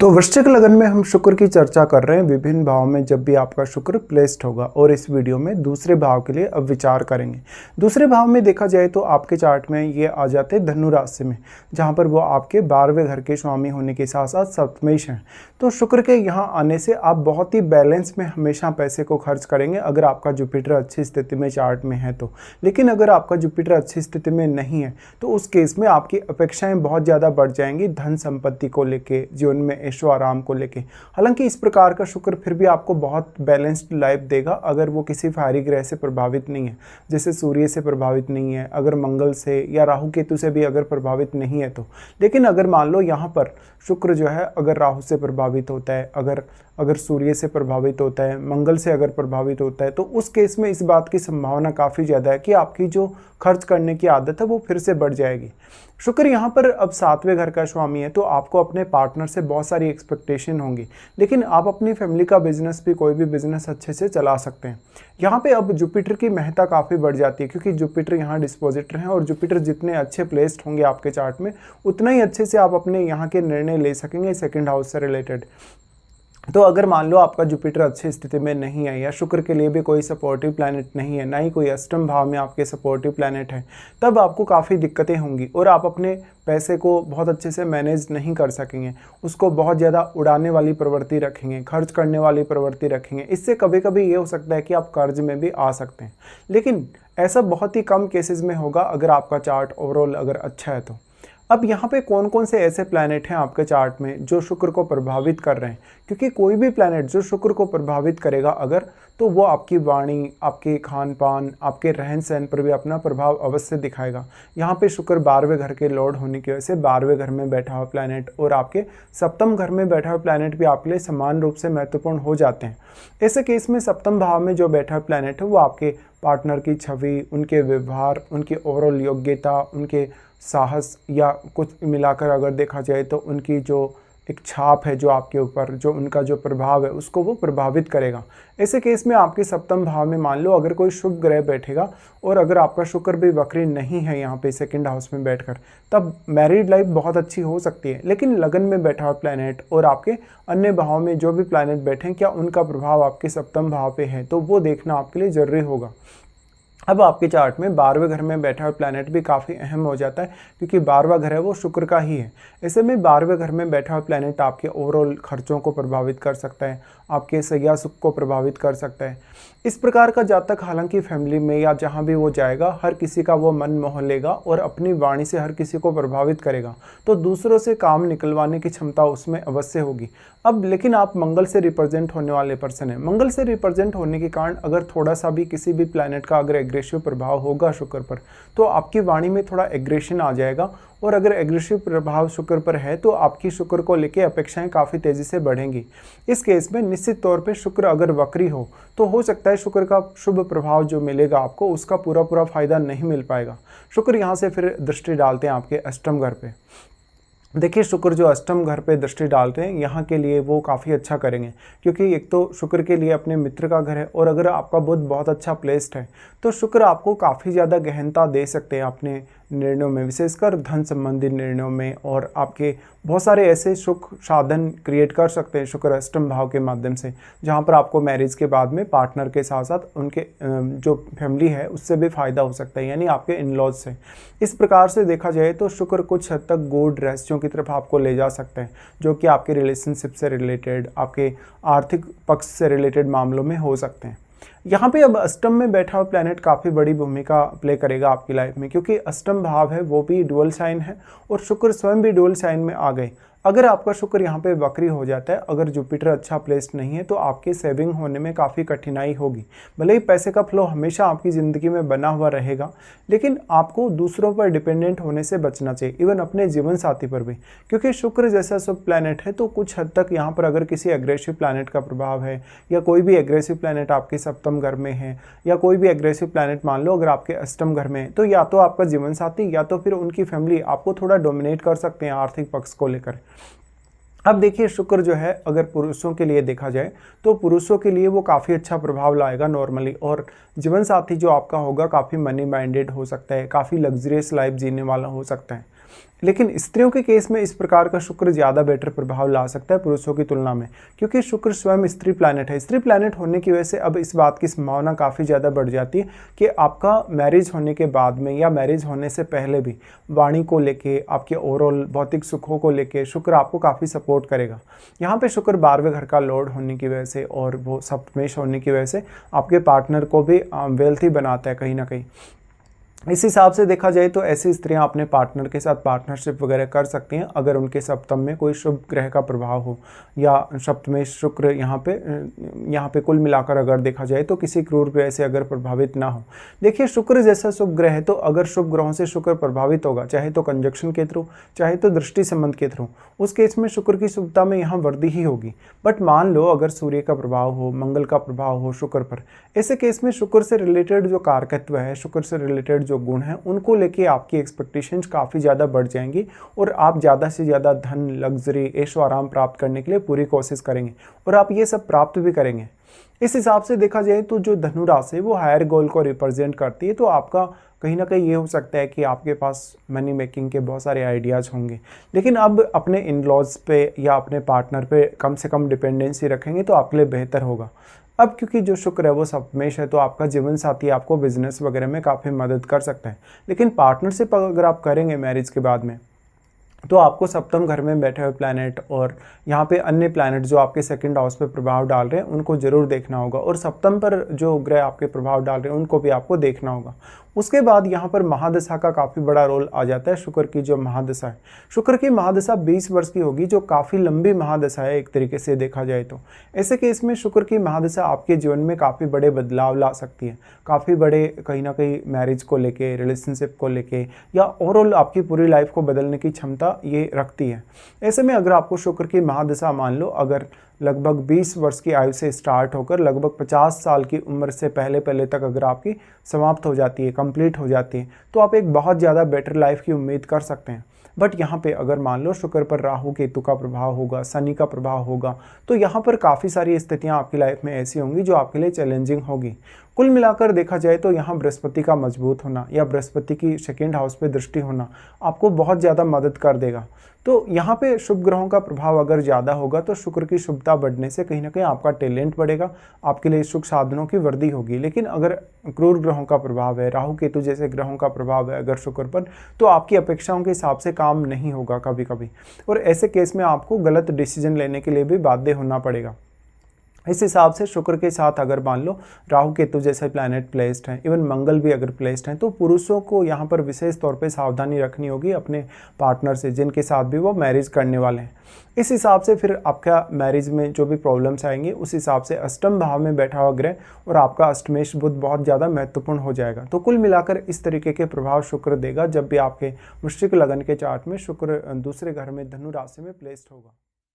तो वृश्चिक लगन में हम शुक्र की चर्चा कर रहे हैं विभिन्न भाव में जब भी आपका शुक्र प्लेस्ड होगा, और इस वीडियो में दूसरे भाव के लिए अब विचार करेंगे। दूसरे भाव में देखा जाए तो आपके चार्ट में ये आ जाते हैं धनु राशि में, जहां पर वो आपके 12वें घर के स्वामी होने के साथ साथ सप्तमेश हैं। तो शुक्र के यहाँ आने से आप बहुत ही बैलेंस में हमेशा पैसे को खर्च करेंगे अगर आपका जुपिटर अच्छी स्थिति में चार्ट में है तो। लेकिन अगर आपका जुपिटर अच्छी स्थिति में नहीं है तो उस केस में आपकी अपेक्षाएं बहुत ज़्यादा बढ़ जाएंगी धन संपत्ति को लेके, जीवन में ऐशो आराम को लेके। हालांकि इस प्रकार का शुक्र फिर भी आपको बहुत बैलेंस्ड लाइफ देगा अगर वो किसी फायरी ग्रह से प्रभावित नहीं है, जैसे सूर्य से प्रभावित नहीं है, अगर मंगल से या राहु केतु से भी अगर प्रभावित नहीं है तो। लेकिन अगर मान लो यहाँ पर शुक्र जो है अगर राहु से प्रभावित होता है, अगर सूर्य से प्रभावित होता है, मंगल से अगर प्रभावित होता है, तो उस केस में इस बात की संभावना काफ़ी ज़्यादा है कि आपकी जो खर्च करने की आदत है वो फिर से बढ़ जाएगी। शुक्र यहाँ पर अब 7वें घर का स्वामी है, तो आपको अपने पार्टनर से बहुत सारी एक्सपेक्टेशन होंगी, लेकिन आप अपनी फैमिली का बिजनेस भी, कोई भी बिजनेस अच्छे से चला सकते हैं। यहाँ पे अब जुपिटर की महत्ता काफ़ी बढ़ जाती है, क्योंकि जुपिटर यहाँ डिस्पोजिटर हैं, और जुपिटर जितने अच्छे प्लेस्ड होंगे आपके चार्ट में उतना ही अच्छे से आप अपने यहाँ के निर्णय ले सकेंगे सेकंड हाउस से रिलेटेड। तो अगर मान लो आपका जुपिटर अच्छी स्थिति में नहीं है, या शुक्र के लिए भी कोई सपोर्टिव प्लैनेट नहीं है, ना ही कोई अष्टम भाव में आपके सपोर्टिव प्लैनेट है, तब आपको काफ़ी दिक्कतें होंगी और आप अपने पैसे को बहुत अच्छे से मैनेज नहीं कर सकेंगे। उसको बहुत ज़्यादा उड़ाने वाली प्रवृत्ति रखेंगे, खर्च करने वाली प्रवृत्ति रखेंगे। इससे कभी कभी ये हो सकता है कि आप कर्ज में भी आ सकते हैं, लेकिन ऐसा बहुत ही कम केसेस में होगा अगर आपका चार्ट ओवरऑल अगर अच्छा है तो। अब यहाँ पे कौन कौन से ऐसे प्लैनेट हैं आपके चार्ट में जो शुक्र को प्रभावित कर रहे हैं, क्योंकि कोई भी प्लैनेट जो शुक्र को प्रभावित करेगा अगर, तो वो आपकी वाणी, आपके खान पान, आपके रहन सहन पर भी अपना प्रभाव अवश्य दिखाएगा। यहाँ पे शुक्र 12वें घर के लॉर्ड होने की वजह से 12वें घर में बैठा हुआ प्लैनेट और आपके सप्तम घर में बैठा हुआ प्लैनेट भी आपके लिए समान रूप से महत्वपूर्ण हो जाते हैं। ऐसे केस में सप्तम भाव में जो बैठा हुआ प्लैनेट है वो आपके पार्टनर की छवि, उनके व्यवहार, उनकी ओवरऑल योग्यता, उनके साहस, या कुछ मिलाकर अगर देखा जाए तो उनकी जो एक छाप है जो आपके ऊपर, जो उनका जो प्रभाव है उसको वो प्रभावित करेगा। ऐसे केस में आपके सप्तम भाव में मान लो अगर कोई शुभ ग्रह बैठेगा और अगर आपका शुक्र भी वक्री नहीं है यहाँ पे सेकंड हाउस में बैठकर, तब मैरिड लाइफ बहुत अच्छी हो सकती है। लेकिन लगन में बैठा हुआ प्लैनेट और आपके अन्य भाव में जो भी प्लैनेट बैठे हैं, क्या उनका प्रभाव आपके सप्तम भाव पे है, तो वो देखना आपके लिए जरूरी होगा। अब आपके चार्ट में 12वें घर में बैठा हुआ प्लैनेट भी काफ़ी अहम हो जाता है, क्योंकि 12वां घर है वो शुक्र का ही है। ऐसे में 12वें घर में बैठा हुआ प्लैनेट आपके ओवरऑल खर्चों को प्रभावित कर सकता है, आपके सैया सुख को प्रभावित कर सकता है। इस प्रकार का जातक हालांकि फैमिली में या जहाँ भी वो जाएगा हर किसी का वो मन मोह लेगा और अपनी वाणी से हर किसी को प्रभावित करेगा, तो दूसरों से काम निकलवाने की क्षमता उसमें अवश्य होगी। अब लेकिन आप मंगल से रिप्रेजेंट होने वाले पर्सन हैं, मंगल से रिप्रेजेंट होने के कारण अगर थोड़ा सा भी किसी भी प्लैनेट का अगर एग्रेसिव प्रभाव होगा शुक्र पर, तो आपकी वाणी में थोड़ा एग्रेशन आ जाएगा, और अगर एग्रेसिव प्रभाव शुक्र पर है तो आपकी शुक्र को लेके अपेक्षाएं काफ़ी तेज़ी से बढ़ेंगी। इस केस में निश्चित तौर पे शुक्र अगर वक्री हो हो सकता है शुक्र का शुभ प्रभाव जो मिलेगा आपको उसका पूरा फायदा नहीं मिल पाएगा। शुक्र यहाँ से फिर दृष्टि डालते हैं आपके अष्टम घर पे। देखिए शुक्र जो अष्टम घर पे दृष्टि डालते हैं यहाँ के लिए वो काफ़ी अच्छा करेंगे, क्योंकि एक तो शुक्र के लिए अपने मित्र का घर है, और अगर आपका बुध बहुत अच्छा प्लेस्ड है तो शुक्र आपको काफ़ी ज़्यादा गहनता दे सकते हैं अपने निर्णयों में, विशेषकर धन संबंधी निर्णयों में, और आपके बहुत सारे ऐसे सुख साधन क्रिएट कर सकते हैं शुक्र अष्टम भाव के माध्यम से, जहाँ पर आपको मैरिज के बाद में पार्टनर के साथ साथ उनके जो फैमिली है उससे भी फायदा हो सकता है, यानी आपके इन लॉज से। इस प्रकार से देखा जाए तो शुक्र कुछ हद तक गूढ़ रहस्यों की तरफ आपको ले जा सकते हैं, जो कि आपके रिलेशनशिप से रिलेटेड, आपके आर्थिक पक्ष से रिलेटेड मामलों में हो सकते हैं। यहाँ पे अब अष्टम में बैठा हुआ प्लैनेट काफ़ी बड़ी भूमिका प्ले करेगा आपकी लाइफ में, क्योंकि अष्टम भाव है वो भी डुअल साइन है और शुक्र स्वयं भी डुअल साइन में आ गए। अगर आपका शुक्र यहाँ पे वक्री हो जाता है, अगर जुपिटर अच्छा प्लेस्ड नहीं है, तो आपके सेविंग होने में काफ़ी कठिनाई होगी। भले ही पैसे का फ्लो हमेशा आपकी ज़िंदगी में बना हुआ रहेगा, लेकिन आपको दूसरों पर डिपेंडेंट होने से बचना चाहिए, इवन अपने जीवन साथी पर भी, क्योंकि शुक्र जैसा सब प्लैनेट है तो कुछ हद तक यहाँ पर अगर किसी एग्रेसिव प्लैनेट का प्रभाव है, या कोई भी एग्रेसिव प्लैनेट आपके सप्तम घर में है, या कोई भी एग्रेसिव प्लैनेट मान लो अगर आपके अष्टम घर में है, तो या तो आपका जीवन साथी या तो फिर उनकी फैमिली आपको थोड़ा डोमिनेट कर सकते हैं आर्थिक पक्ष को लेकर। अब देखिए शुक्र जो है अगर पुरुषों के लिए देखा जाए तो पुरुषों के लिए वो काफ़ी अच्छा प्रभाव लाएगा नॉर्मली, और जीवन साथी जो आपका होगा काफ़ी मनी माइंडेड हो सकता है, काफ़ी लग्जरियस लाइफ जीने वाला हो सकता है। लेकिन स्त्रियों के केस में इस प्रकार का शुक्र ज़्यादा बेटर प्रभाव ला सकता है पुरुषों की तुलना में, क्योंकि शुक्र स्वयं स्त्री प्लैनेट है। स्त्री प्लैनेट होने की वजह से अब इस बात की संभावना काफ़ी ज़्यादा बढ़ जाती है कि आपका मैरिज होने के बाद में या मैरिज होने से पहले भी वाणी को लेके, आपके ओवरऑल भौतिक सुखों को लेके शुक्र आपको काफ़ी सपोर्ट करेगा। यहाँ पे शुक्र 12वें घर का लॉर्ड होने की वजह से और वो सप्तमेश होने की वजह से आपके पार्टनर को भी वेल्थी बनाता है कहीं ना कहीं। इस हिसाब से देखा जाए तो ऐसी स्त्रियां अपने पार्टनर के साथ पार्टनरशिप वगैरह कर सकती हैं अगर उनके सप्तम में कोई शुभ ग्रह का प्रभाव हो या सप्तमेश शुक्र यहाँ पे कुल मिलाकर अगर देखा जाए तो किसी क्रूर ग्रह से अगर प्रभावित ना हो। देखिए, शुक्र जैसा शुभ ग्रह है तो अगर शुभ ग्रहों से शुक्र प्रभावित होगा, चाहे तो कंजक्शन के थ्रू चाहे तो दृष्टि संबंध के थ्रू, उस केस में शुक्र की शुभता में यहाँ वृद्धि ही होगी। बट मान लो अगर सूर्य का प्रभाव हो, मंगल का प्रभाव हो शुक्र पर, ऐसे केस में शुक्र से रिलेटेड जो कारकत्व है, शुक्र से रिलेटेड जो गुण हैं, उनको लेके आपकी एक्सपेक्टेशंस काफ़ी ज़्यादा बढ़ जाएंगी और आप ज़्यादा से ज़्यादा धन, लग्जरी, ऐशो आराम प्राप्त करने के लिए पूरी कोशिश करेंगे और आप ये सब प्राप्त भी करेंगे। इस हिसाब से देखा जाए तो जो धनु राशि है वो हायर गोल को रिप्रेजेंट करती है, तो आपका कहीं ना कहीं ये हो सकता है कि आपके पास मनी मेकिंग के बहुत सारे आइडियाज़ होंगे, लेकिन अब अपने इन लॉज पे या अपने पार्टनर पे कम से कम डिपेंडेंसी रखेंगे तो आपके लिए बेहतर होगा। अब क्योंकि जो शुक्र है वो सप्तमेश है तो आपका जीवन साथी आपको बिजनेस वगैरह में काफ़ी मदद कर सकता है, लेकिन पार्टनरशिप अगर आप करेंगे मैरिज के बाद में तो आपको सप्तम घर में बैठे हुए प्लैनेट और यहाँ पे अन्य प्लैनेट जो आपके सेकंड हाउस पे प्रभाव डाल रहे हैं उनको जरूर देखना होगा, और सप्तम पर जो ग्रह आपके प्रभाव डाल रहे हैं उनको भी आपको देखना होगा। उसके बाद यहाँ पर महादशा का काफ़ी बड़ा रोल आ जाता है। शुक्र की जो महादशा है, शुक्र की महादशा 20 वर्ष की होगी, जो काफ़ी लंबी महादशा है एक तरीके से देखा जाए तो। ऐसे केस में शुक्र की महादशा आपके जीवन में काफ़ी बड़े बदलाव ला सकती है, काफ़ी बड़े कहीं ना कहीं मैरिज को लेके, रिलेशनशिप को लेके या ओवरऑल आपकी पूरी लाइफ को बदलने की क्षमता ये रखती है। ऐसे में अगर आपको शुक्र की महादशा मान लो अगर लगभग 20 वर्ष की आयु से स्टार्ट होकर लगभग 50 साल की उम्र से पहले तक अगर आपकी समाप्त हो जाती है, कंप्लीट हो जाती है, तो आप एक बहुत ज़्यादा बेटर लाइफ की उम्मीद कर सकते हैं। बट यहाँ पे अगर मान लो शुक्र पर राहु केतु का प्रभाव होगा, शनि का प्रभाव होगा, तो यहाँ पर काफ़ी सारी स्थितियाँ आपकी लाइफ में ऐसी होंगी जो आपके लिए चैलेंजिंग होगी। कुल मिलाकर देखा जाए तो यहाँ बृहस्पति का मजबूत होना या बृहस्पति की सेकेंड हाउस पे दृष्टि होना आपको बहुत ज़्यादा मदद कर देगा। तो यहाँ पे शुभ ग्रहों का प्रभाव अगर ज़्यादा होगा तो शुक्र की शुभता बढ़ने से कहीं ना कहीं आपका टैलेंट बढ़ेगा, आपके लिए सुख साधनों की वृद्धि होगी। लेकिन अगर क्रूर ग्रहों का प्रभाव है, राहु केतु जैसे ग्रहों का प्रभाव है अगर शुक्र पर, तो आपकी अपेक्षाओं के हिसाब से काम नहीं होगा कभी कभी, और ऐसे केस में आपको गलत डिसीजन लेने के लिए भी बाध्य होना पड़ेगा। इस हिसाब से शुक्र के साथ अगर मान लो राहु केतु जैसे प्लैनेट प्लेस्ड हैं, इवन मंगल भी अगर प्लेस्ड हैं, तो पुरुषों को यहाँ पर विशेष तौर पे सावधानी रखनी होगी अपने पार्टनर से जिनके साथ भी वो मैरिज करने वाले हैं। इस हिसाब से फिर आपका मैरिज में जो भी प्रॉब्लम्स आएंगी उस हिसाब से अष्टम भाव में बैठा हुआ ग्रह और आपका अष्टमेश बुध बहुत ज़्यादा महत्वपूर्ण हो जाएगा। तो कुल मिलाकर इस तरीके के प्रभाव शुक्र देगा जब भी आपके वृश्चिक लगन के चार्ट में शुक्र दूसरे घर में धनु राशि में प्लेस्ड होगा।